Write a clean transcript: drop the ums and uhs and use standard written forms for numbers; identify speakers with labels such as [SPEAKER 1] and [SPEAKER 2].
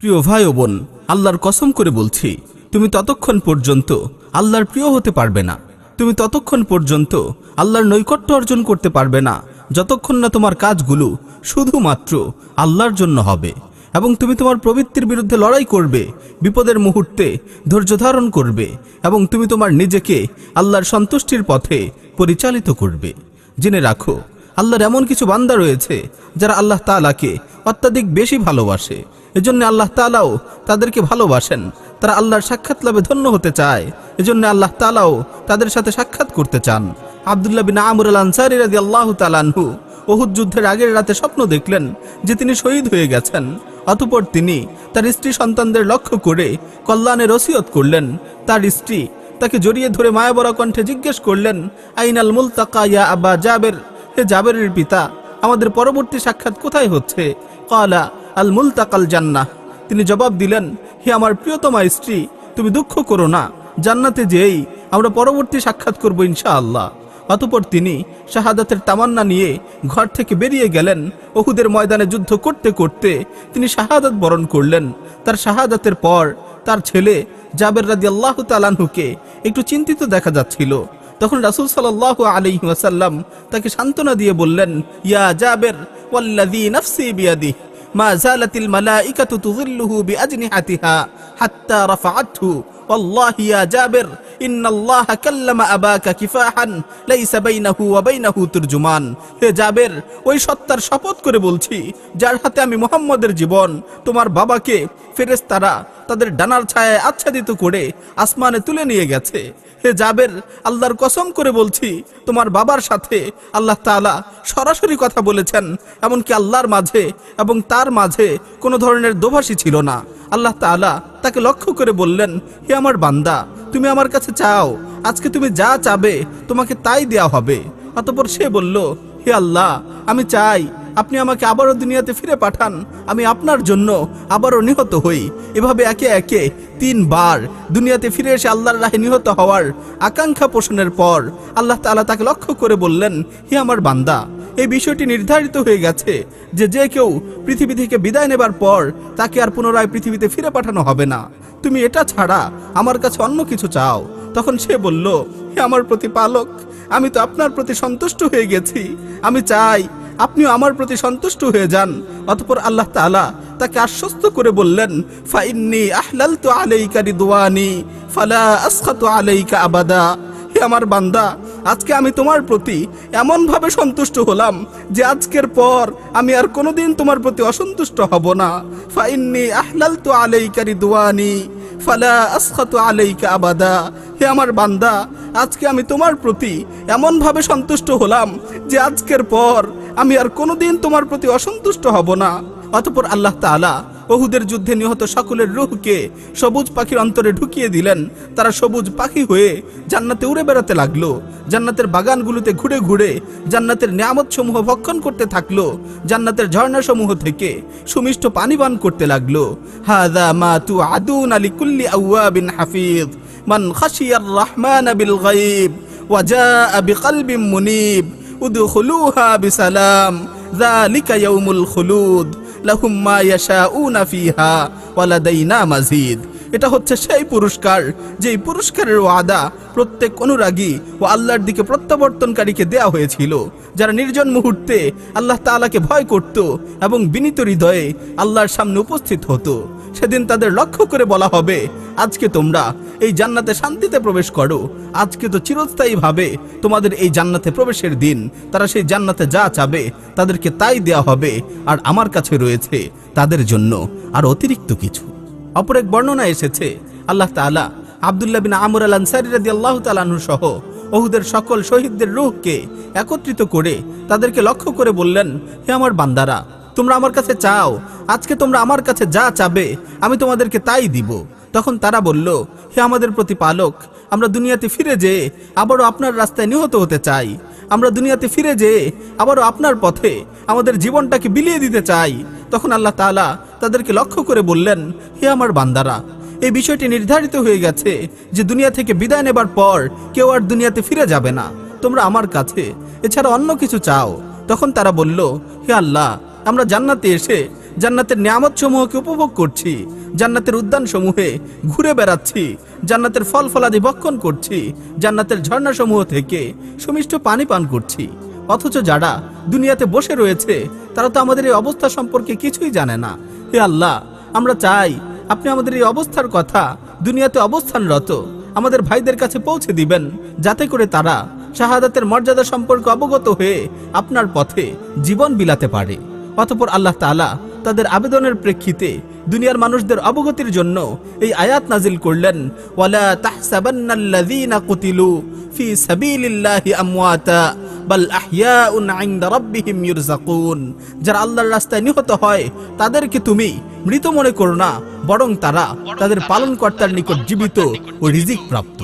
[SPEAKER 1] প্রিয় ভাই ও বোন, আল্লাহর কসম করে বলছি, তুমি ততক্ষণ পর্যন্ত আল্লাহর প্রিয় হতে পারবে না, তুমি ততক্ষণ পর্যন্ত আল্লাহর নৈকট্য অর্জন করতে পারবে না যতক্ষণ না তোমার কাজগুলো শুধুমাত্র আল্লাহর জন্য হবে এবং তুমি তোমার প্রবৃত্তির বিরুদ্ধে লড়াই করবে, বিপদের মুহূর্তে ধৈর্য ধারণ করবে এবং তুমি তোমার নিজেকে আল্লাহর সন্তুষ্টির পথে পরিচালিত করবে। জেনে রাখো, আল্লাহর এমন কিছু বান্দা রয়েছে যারা আল্লাহ তাআলাকে অত্যাধিক বেশি ভালোবাসে। এজন্য আল্লাহ তাআলাও তাদেরকে ভালোবাসেন। তারা আল্লাহর সাক্ষাৎ লাভে ধন্য হতে চায়, এজন্য আল্লাহ তাআলাও তাদের সাথে সাক্ষাৎ করতে চান। আব্দুল্লাহ বিন আমর আল আনসারী রাদিয়াল্লাহু তাআলা আনহু উহুদ যুদ্ধের আগের রাতে স্বপ্ন দেখলেন যে তিনি শহীদ হয়ে গেছেন। অতঃপর তিনি তার স্ত্রী সন্তানদের লক্ষ্য করে কল্যাণের ওসিয়ত করলেন। তার স্ত্রী তাকে জড়িয়ে ধরে মায়াবরা কণ্ঠে জিজ্ঞেস করলেন, আইনাল মুলতাকা ইয়া আবা জাবের, হে জাবেরের পিতা, আমাদের পরবর্তী সাক্ষাৎ কোথায় হচ্ছে? ক্বালা আল মুলতাকাল জান্নাহ। তিনি জবাব দিলেন, হে আমার প্রিয়তমা স্ত্রী, তুমি দুঃখ করো না, জান্নাতে যেই আমরা পরবর্তী সাক্ষাৎ করব ইনশাআল্লাহ। অতঃপর তিনি শাহাদাতের তামান্না নিয়ে ঘর থেকে বেরিয়ে গেলেন। উহুদের ময়দানে যুদ্ধ করতে করতে তিনি শাহাদাত বরণ করলেন। তার শাহাদাতের পর তার ছেলে জাবের রাদিয়াল্লাহু তাআলা আনহুকে একটু চিন্তিত দেখা যাচ্ছিল। তখন রাসূল সাল্লাল্লাহু আলাইহি ওয়াসাল্লাম তাকে সান্ত্বনা দিয়ে বললেন, ইয়া জাবের, ওয়াল্লাযী নাফসি বিয়াদিহি মা যালাতিল মালাইকাতু তুযিল্লুহু বিআজনিহাতিহা হাত্তা রাফাআতহু ওয়াল্লাহি ইয়া জাবের ইন্নাল্লাহা কাল্লামা আবাকা কিফাহান লাইসা বাইনাহু ওয়া বাইনাহু তুরজুমান। হে জাবের, ওই সত্তার শপথ করে বলছি যার হাতে আমি মুহাম্মদের জীবন, তোমার বাবাকে ফেরেশতারা তাদের ডানার ছায়ায় আচ্ছাদিত করে আসমানে তুলে নিয়ে গেছে। হে জাবের, আল্লাহর কসম করে বলছি, তোমার বাবার সাথে আল্লাহ তাআলা সরাসরি কথা বলেছেন, এমনকি আল্লাহর মাঝে এবং তার মাঝে কোনো ধরনের দোভাষী ছিল না। আল্লাহ তাআলা তাকে লক্ষ্য করে বললেন, হে আমার বান্দা, তুমি আমার কাছে চাও, আজকে তুমি যা চাবে তোমাকে তাই দেয়া হবে। অতঃপর সে বলল, হে আল্লাহ, আমি চাই আপনি আমাকে আবারও দুনিয়াতে ফিরে পাঠান, আমি আপনার জন্য আবারও নিহত হই। এভাবে একে একে 3 বার দুনিয়াতে ফিরে এসে আল্লাহর রাহে নিহত হওয়ার আকাঙ্ক্ষা পোষণের পর আল্লাহ তাআলা তাকে লক্ষ্য করে বললেন, হে আমার বান্দা, এই বিষয়টি নির্ধারিত হয়ে গেছে যে যে কেউ পৃথিবী থেকে বিদায় নেবার পর তাকে আর পুনরায় পৃথিবীতে ফিরে পাঠানো হবে না। তুমি এটা ছাড়া আমার কাছে অন্য কিছু চাও। তখন সে বলল, হে আমার প্রতিপালক, আমি তো আপনার প্রতি সন্তুষ্ট হয়ে গেছি, আমি চাই আপনিও আমার প্রতি সন্তুষ্ট হয়ে যান। অতঃপর আল্লাহ তাআলা তাকে আশ্বস্ত করে বললেন, ফাইন্নী আহলালতু আলাইকা রিদওয়ানি ফালা আসখাতু আলাইকা আবাদা। হে আমার বান্দা, আজকে আমি তোমার প্রতি এমন ভাবে সন্তুষ্ট হলাম যে আজকের পর আমি আর কোনোদিন তোমার প্রতি অসন্তুষ্ট হব না। ফাইন্নী আহলালতু আলাইকা রিদওয়ানি ফালা আসখাতু আলাইকা আবাদা। হে আমার বান্দা, আজকে আমি তোমার প্রতি এমন ভাবে সন্তুষ্ট হলাম যে আজকের পর আমি আর কোনোদিন তোমার প্রতি অসন্তুষ্ট হব না। অতঃপর আল্লাহ তাআলা উহুদের যুদ্ধে নিহত সকলের রূহকে সবুজ পাখির অন্তরে ঢুকিয়ে দিলেন। তারা সবুজ পাখি হয়ে জান্নাতে উড়ে বেড়াতে লাগলো। জান্নাতের বাগানগুলোতে ঘুরে ঘুরে জান্নাতের নিয়ামত সমূহ ভক্ষণ করতে থাকলো। জান্নাতের ঝর্ণা সমূহ থেকে সুমিষ্ট পানি পান করতে লাগলো। হাযা মা তুআদুনা লিকুল্লি আওয়াবিন হাফিজ মান খাশিয়ার রহমান বিল গায়ব ওয়া জাআ বিকলবিন মুনীব উদখুলুহা বিসালাম যালিকা ইয়াউমুল খুলুদ লাহুম মা ইয়াশাউনা ফিহা ওয়া লাদাইনা মাজিদ। এটা হচ্ছে সেই পুরস্কার যেই পুরস্কারের ওয়াদা প্রত্যেক অনুরাগী ও আল্লাহর দিকে প্রত্যাবর্তনকারীকে দেয়া হয়েছিল, যারা নির্জন মুহূর্তে আল্লাহ তাআলাকে ভয় করত এবং বিনীত হৃদয়ে আল্লাহর সামনে উপস্থিত হতো। সেদিন তাদের লক্ষ্য করে বলা হবে, আজকে তোমরা এই জান্নাতে শান্তিতে প্রবেশ করো, আজকে তো চিরস্থায়ীভাবে তোমাদের এই জান্নাতে প্রবেশের দিন। তারা সেই জান্নাতে যা চাবে তাদেরকে তাই দেয়া হবে, আর আমার কাছে রয়েছে তাদের জন্য আর অতিরিক্ত কিছু। অপর এক বর্ণনা এসেছে, আল্লাহ তাআলা আব্দুল্লাহ বিন আমর আল আনসারী রাদিয়াল্লাহু তাআলা আনহু সহ উহুদের সকল শহীদদের রূহকে একত্রিত করে তাদেরকে লক্ষ্য করে বললেন, হে আমার বান্দারা, তোমরা আমার কাছে চাও, আজকে তোমরা আমার কাছে যা চাবে আমি তোমাদেরকে তাই দিব। তখন তারা বলল, হে আমাদের প্রতিপালক, আমরা দুনিয়াতে ফিরে যেয়ে আবারও আপনার রাস্তায় নিহত হতে চাই। আমরা দুনিয়াতে ফিরে যেয়ে আবারও আপনার পথে আমাদের জীবনটাকে বিলিয়ে দিতে চাই। তখন আল্লাহ তাআলা তাদেরকে লক্ষ্য করে বললেন, হে আমার বান্দারা, এই বিষয়টি নির্ধারিত হয়ে গেছে যে দুনিয়া থেকে বিদায় নেবার পর কেউ আর দুনিয়াতে ফিরে যাবে না। তোমরা আমার কাছে এছাড়া অন্য কিছু চাও। তখন তারা বলল, হে আল্লাহ, আমরা জান্নাতে এসে জান্নাতের নিয়ামত সমূহকে উপভোগ করছি, জান্নাতের উদ্যান সমূহে ঘুরে বেড়াচ্ছি, জান্নাতের ফল ফলাদি ভক্ষণ করছি, জান্নাতের ঝর্ণা সমূহ থেকে সুমিষ্ট পানি পান করছি। অথচ যারা দুনিয়াতে বসে রয়েছে তারা তো আমাদের এই অবস্থা সম্পর্কে কিছুই জানে না। হে আল্লাহ, আমরা চাই আপনি আমাদের এই অবস্থার কথা দুনিয়াতে অবস্থানরত আমাদের ভাইদের কাছে পৌঁছে দিবেন, যাতে করে তারা শাহাদাতের মর্যাদা সম্পর্কে অবগত হয়ে আপনার পথে জীবন বিলাতে পারে। অতঃপর আল্লাহ তাআলা তাদের আবেদনের প্রেক্ষিতে দুনিয়ার মানুষদের অবগতির জন্য এই আয়াত নাজিল করলেন, ওয়ালা তাহসাবান্নাল্লাযীনা কুতিলু ফি সাবিলিল্লাহি আমওয়াতা বাল আহইয়াউন ইনদা রাব্বিহিম ইরযাকুন। যারা আল্লাহর রাস্তায় নিহত হয় তাদেরকে তুমি মৃত মনে করো না, বরং তারা তাদের পালনকর্তার নিকট জীবিত ও রিজিক প্রাপ্ত।